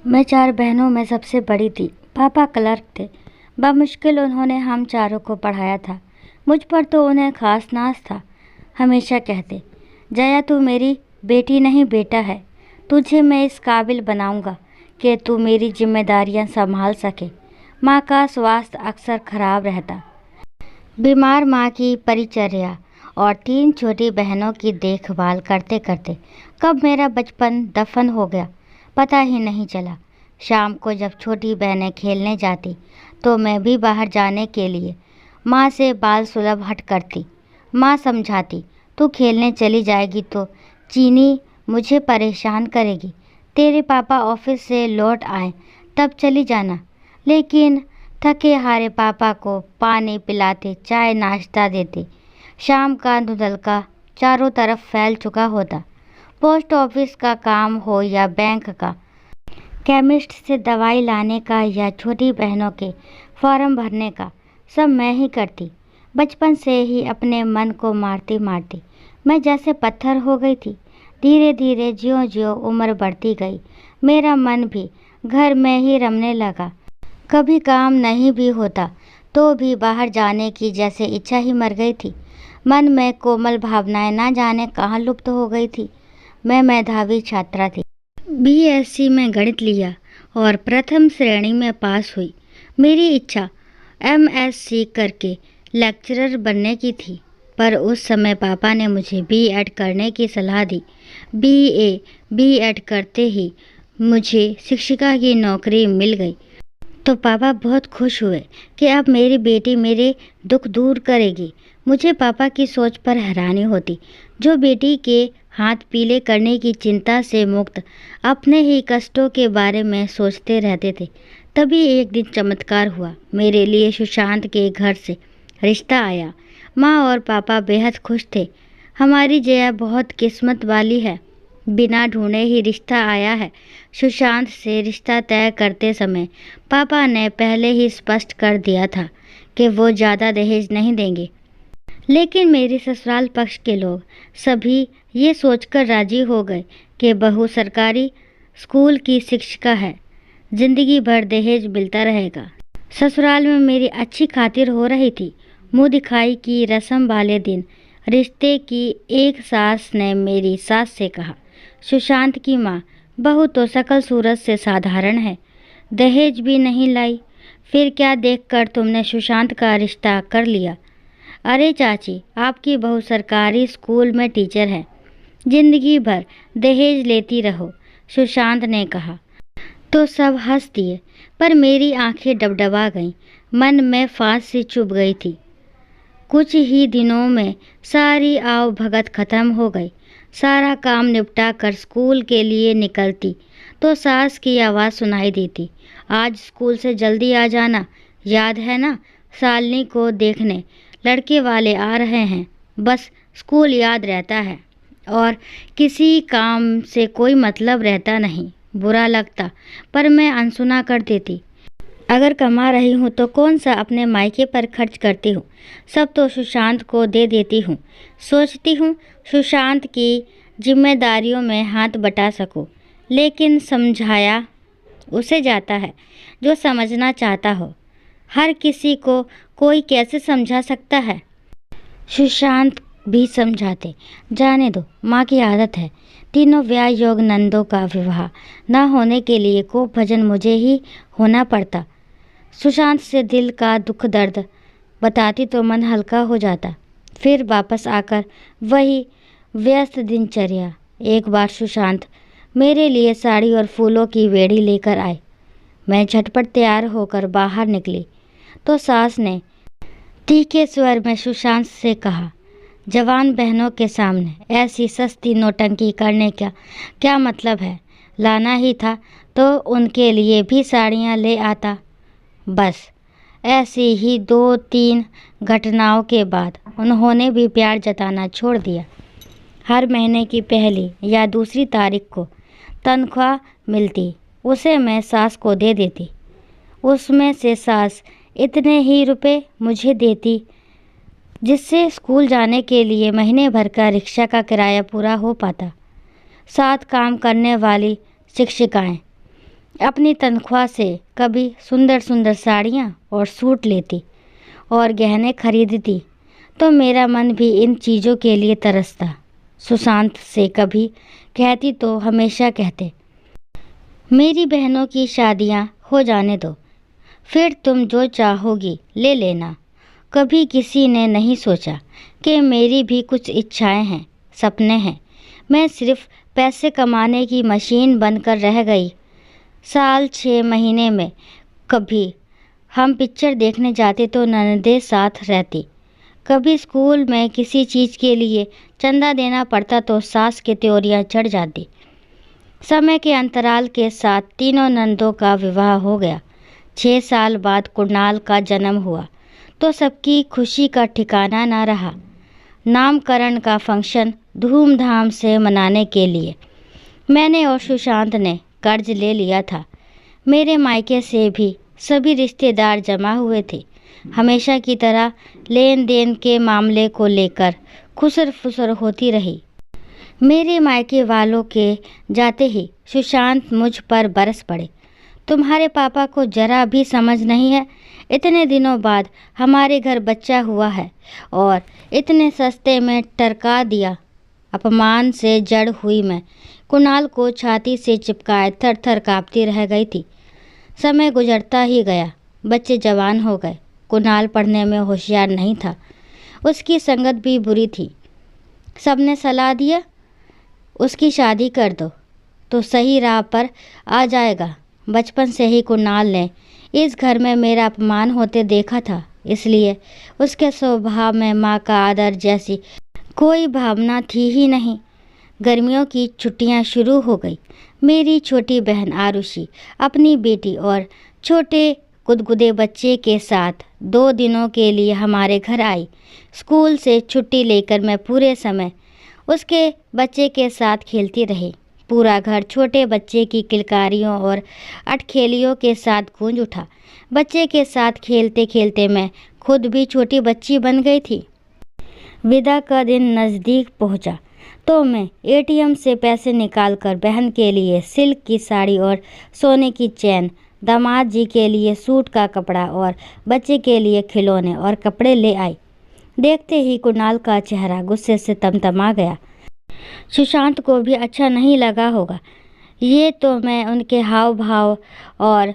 मैं 4 बहनों में सबसे बड़ी थी। पापा क्लर्क थे। बमुश्किल उन्होंने हम चारों को पढ़ाया था। मुझ पर तो उन्हें खास नाज था। हमेशा कहते, जया तू मेरी बेटी नहीं बेटा है। तुझे मैं इस काबिल बनाऊंगा कि तू मेरी जिम्मेदारियां संभाल सके। माँ का स्वास्थ्य अक्सर खराब रहता। बीमार माँ की परिचर्या और 3 छोटी बहनों की देखभाल करते करते कब मेरा बचपन दफन हो गया पता ही नहीं चला। शाम को जब छोटी बहनें खेलने जाती तो मैं भी बाहर जाने के लिए माँ से बाल सुलभ हट करती। माँ समझाती, तू खेलने चली जाएगी तो चीनी मुझे परेशान करेगी। तेरे पापा ऑफिस से लौट आए तब चली जाना। लेकिन थके हारे पापा को पानी पिलाते, चाय नाश्ता देते। शाम का धुंधलका चारों तरफ फैल चुका होता। पोस्ट ऑफिस का काम हो या बैंक का, केमिस्ट से दवाई लाने का या छोटी बहनों के फॉर्म भरने का, सब मैं ही करती। बचपन से ही अपने मन को मारती मारती मैं जैसे पत्थर हो गई थी। धीरे धीरे ज्यों ज्यों उम्र बढ़ती गई मेरा मन भी घर में ही रमने लगा। कभी काम नहीं भी होता तो भी बाहर जाने की जैसे इच्छा ही मर गई थी। मन में कोमल भावनाएं ना जाने कहाँ लुप्त हो गई थी। मैं मेधावी छात्रा थी। बीएससी में गणित लिया और प्रथम श्रेणी में पास हुई। मेरी इच्छा एमएससी करके लेक्चरर बनने की थी, पर उस समय पापा ने मुझे बीएड करने की सलाह दी। बीएड करते ही मुझे शिक्षिका की नौकरी मिल गई तो पापा बहुत खुश हुए कि अब मेरी बेटी मेरे दुख दूर करेगी। मुझे पापा की सोच पर हैरानी होती, जो बेटी के हाथ पीले करने की चिंता से मुक्त अपने ही कष्टों के बारे में सोचते रहते थे। तभी एक दिन चमत्कार हुआ। मेरे लिए सुशांत के घर से रिश्ता आया। माँ और पापा बेहद खुश थे। हमारी जया बहुत किस्मत वाली है, बिना ढूंढे ही रिश्ता आया है। सुशांत से रिश्ता तय करते समय पापा ने पहले ही स्पष्ट कर दिया था कि वो ज़्यादा दहेज नहीं देंगे। लेकिन मेरे ससुराल पक्ष के लोग सभी ये सोचकर राजी हो गए कि बहू सरकारी स्कूल की शिक्षिका है, जिंदगी भर दहेज मिलता रहेगा। ससुराल में मेरी अच्छी खातिर हो रही थी। मुँह दिखाई की रस्म वाले दिन रिश्ते की एक सास ने मेरी सास से कहा, सुशांत की माँ बहू तो शकल सूरत से साधारण है, दहेज भी नहीं लाई, फिर क्या देखकर तुमने सुशांत का रिश्ता कर लिया? अरे चाची, आपकी बहू सरकारी स्कूल में टीचर है, जिंदगी भर दहेज लेती रहो, सुशांत ने कहा। तो सब हंस दिए, पर मेरी आंखें डबडबा गईं। मन में फांस सी चुभ गई थी। कुछ ही दिनों में सारी आव भगत खत्म हो गई। सारा काम निपटा कर स्कूल के लिए निकलती तो सास की आवाज़ सुनाई देती, आज स्कूल से जल्दी आ जाना, याद है ना, शालिनी को देखने लड़के वाले आ रहे हैं। बस स्कूल याद रहता है और किसी काम से कोई मतलब रहता नहीं। बुरा लगता, पर मैं अनसुना कर देती। अगर कमा रही हूँ तो कौन सा अपने मायके पर खर्च करती हूँ, सब तो सुशांत को दे देती हूँ। सोचती हूँ सुशांत की जिम्मेदारियों में हाथ बटा सकूँ, लेकिन समझाया उसे जाता है जो समझना चाहता हो। हर किसी को कोई कैसे समझा सकता है? सुशांत भी समझाते, जाने दो, माँ की आदत है। तीनों ब्याह योग नंदों का विवाह न होने के लिए को भजन मुझे ही होना पड़ता। सुशांत से दिल का दुख दर्द बताती तो मन हल्का हो जाता। फिर वापस आकर वही व्यस्त दिनचर्या। एक बार सुशांत मेरे लिए साड़ी और फूलों की बेड़ी लेकर आए। मैं झटपट तैयार होकर बाहर निकली तो सास ने तीखे स्वर में सुशांत से कहा, जवान बहनों के सामने ऐसी सस्ती नौटंकी करने का क्या मतलब है? लाना ही था तो उनके लिए भी साड़ियाँ ले आता। बस ऐसी ही 2-3 घटनाओं के बाद उन्होंने भी प्यार जताना छोड़ दिया। हर महीने की पहली या दूसरी तारीख को तनख्वाह मिलती, उसे मैं सास को दे देती। उसमें से सास इतने ही रुपए मुझे देती जिससे स्कूल जाने के लिए महीने भर का रिक्शा का किराया पूरा हो पाता। साथ काम करने वाली शिक्षिकाएं अपनी तनख्वाह से कभी सुंदर सुंदर साड़ियाँ और सूट लेती और गहने खरीदती तो मेरा मन भी इन चीज़ों के लिए तरसता। सुशांत से कभी कहती तो हमेशा कहते, मेरी बहनों की शादियाँ हो जाने दो, फिर तुम जो चाहोगी ले लेना। कभी किसी ने नहीं सोचा कि मेरी भी कुछ इच्छाएं हैं, सपने हैं। मैं सिर्फ पैसे कमाने की मशीन बनकर रह गई। साल 6 महीने में कभी हम पिक्चर देखने जाते तो ननदें साथ रहती। कभी स्कूल में किसी चीज़ के लिए चंदा देना पड़ता तो सास की त्योरियाँ चढ़ जाती। समय के अंतराल के साथ तीनों नंदों का विवाह हो गया। 6 साल बाद कुणाल का जन्म हुआ तो सबकी खुशी का ठिकाना न रहा। नामकरण का फंक्शन धूमधाम से मनाने के लिए मैंने और सुशांत ने कर्ज ले लिया था। मेरे मायके से भी सभी रिश्तेदार जमा हुए थे। हमेशा की तरह लेन देन के मामले को लेकर खुसर फुसर होती रही। मेरे मायके वालों के जाते ही सुशांत मुझ पर बरस पड़े। तुम्हारे पापा को जरा भी समझ नहीं है, इतने दिनों बाद हमारे घर बच्चा हुआ है और इतने सस्ते में टरका दिया। अपमान से जड़ हुई मैं कुणाल को छाती से चिपकाए थर थर काँपती रह गई थी। समय गुजरता ही गया, बच्चे जवान हो गए। कुणाल पढ़ने में होशियार नहीं था, उसकी संगत भी बुरी थी। सबने सलाह दिया उसकी शादी कर दो तो सही राह पर आ जाएगा। बचपन से ही कुणाल ने इस घर में मेरा अपमान होते देखा था, इसलिए उसके स्वभाव में माँ का आदर जैसी कोई भावना थी ही नहीं। गर्मियों की छुट्टियाँ शुरू हो गई। मेरी छोटी बहन आरुषि अपनी बेटी और छोटे गुदगुदे बच्चे के साथ 2 दिनों के लिए हमारे घर आई। स्कूल से छुट्टी लेकर मैं पूरे समय उसके बच्चे के साथ खेलती रही। पूरा घर छोटे बच्चे की किलकारियों और अटखेलियों के साथ गूंज उठा। बच्चे के साथ खेलते खेलते मैं खुद भी छोटी बच्ची बन गई थी। विदा का दिन नज़दीक पहुंचा तो मैं एटीएम से पैसे निकालकर बहन के लिए सिल्क की साड़ी और सोने की चैन, दामाद जी के लिए सूट का कपड़ा और बच्चे के लिए खिलौने और कपड़े ले आई। देखते ही कुणाल का चेहरा गुस्से से तमतमा गया। सुशांत को भी अच्छा नहीं लगा होगा, ये तो मैं उनके हाव भाव और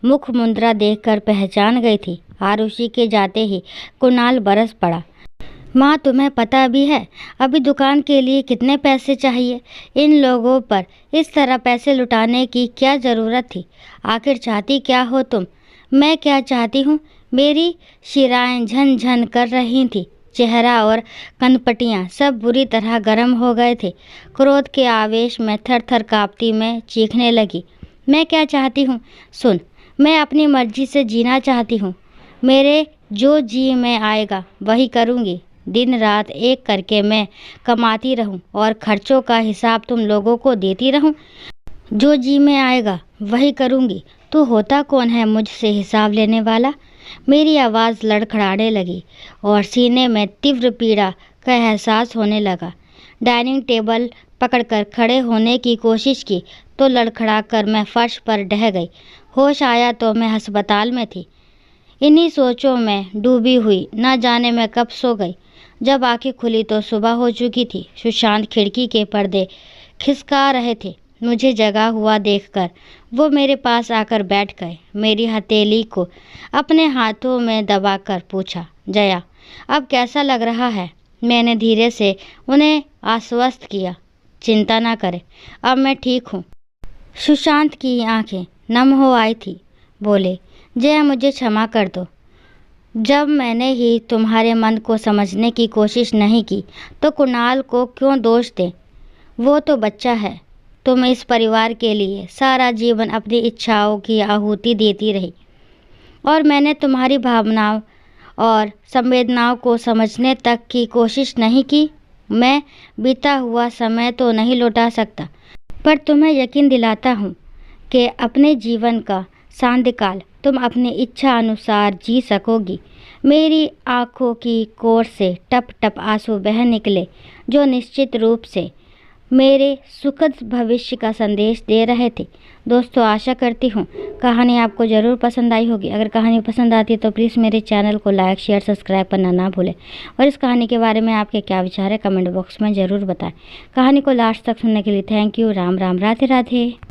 मुख मुद्रा देखकर पहचान गई थी। आरुषि के जाते ही कुणाल बरस पड़ा। माँ, तुम्हें पता भी है अभी दुकान के लिए कितने पैसे चाहिए? इन लोगों पर इस तरह पैसे लुटाने की क्या ज़रूरत थी? आखिर चाहती क्या हो तुम? मैं क्या चाहती हूँ? मेरी शिराएं झन-झन कर रही थी। चेहरा और कनपटियाँ सब बुरी तरह गर्म हो गए थे। क्रोध के आवेश में थर-थर काँपती मैं चीखने लगी। मैं क्या चाहती हूँ? सुन, मैं अपनी मर्जी से जीना चाहती हूँ। मेरे जो जी में आएगा वही करूँगी। दिन रात एक करके मैं कमाती रहूं और खर्चों का हिसाब तुम लोगों को देती रहूं। जो जी में आएगा वही करूंगी। तो होता कौन है मुझसे हिसाब लेने वाला? मेरी आवाज़ लड़खड़ाने लगी और सीने में तीव्र पीड़ा का एहसास होने लगा। डाइनिंग टेबल पकड़कर खड़े होने की कोशिश की तो लड़खड़ा कर मैं फर्श पर ढह गई। होश आया तो मैं अस्पताल में थी। इन्हीं सोचों में डूबी हुई न जाने मैं कब सो गई। जब आंखें खुली तो सुबह हो चुकी थी। सुशांत खिड़की के पर्दे खिसका रहे थे। मुझे जगा हुआ देखकर वो मेरे पास आकर बैठ गए। मेरी हथेली को अपने हाथों में दबाकर पूछा, जया, अब कैसा लग रहा है? मैंने धीरे से उन्हें आश्वस्त किया, चिंता ना करें, अब मैं ठीक हूँ। सुशांत की आंखें नम हो आई थी। बोले, जया, मुझे क्षमा कर दो। जब मैंने ही तुम्हारे मन को समझने की कोशिश नहीं की तो कुणाल को क्यों दोष दें? वो तो बच्चा है। तुम इस परिवार के लिए सारा जीवन अपनी इच्छाओं की आहुति देती रही और मैंने तुम्हारी भावनाओं और संवेदनाओं को समझने तक की कोशिश नहीं की। मैं बीता हुआ समय तो नहीं लौटा सकता, पर तुम्हें यकीन दिलाता हूँ कि अपने जीवन का सांध्यकाल तुम अपनी इच्छा अनुसार जी सकोगी। मेरी आँखों की कोर से टप टप आंसू बह निकले जो निश्चित रूप से मेरे सुखद भविष्य का संदेश दे रहे थे। दोस्तों, आशा करती हूँ कहानी आपको ज़रूर पसंद आई होगी। अगर कहानी पसंद आती है तो प्लीज़ मेरे चैनल को लाइक शेयर सब्सक्राइब करना ना भूलें। और इस कहानी के बारे में आपके क्या विचार है कमेंट बॉक्स में ज़रूर बताएं। कहानी को लास्ट तक सुनने के लिए थैंक यू। राम राम, राधे राधे।